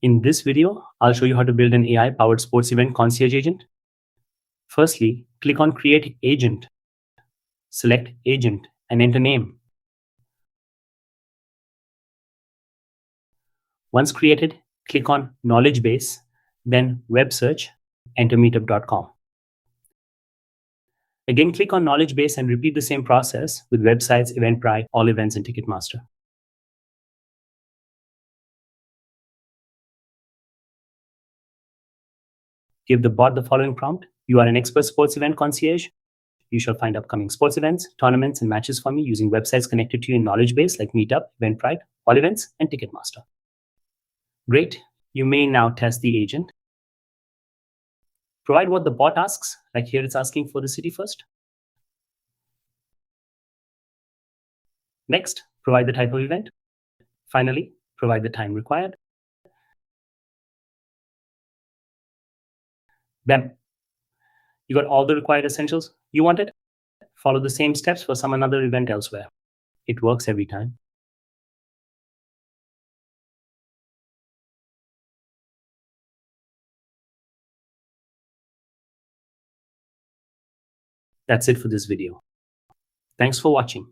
In this video, I'll show you how to build an AI-powered sports event concierge agent. Firstly, click on Create Agent. Select Agent and enter name. Once created, click on Knowledge Base, then Web Search, enter meetup.com. Again, click on Knowledge Base and repeat the same process with websites, Eventbrite, AllEvents, and Ticketmaster. Give the bot the following prompt. You are an expert sports event concierge. You shall find upcoming sports events, tournaments, and matches for me using websites connected to your knowledge base like Meetup, Eventbrite, AllEvents, and Ticketmaster. Great. You may now test the agent. Provide what the bot asks, like here it's asking for the city first. Next, provide the type of event. Finally, provide the time required. Bam. You got all the required essentials you wanted. Follow the same steps for some another event elsewhere. It works every time. That's it for this video. Thanks for watching.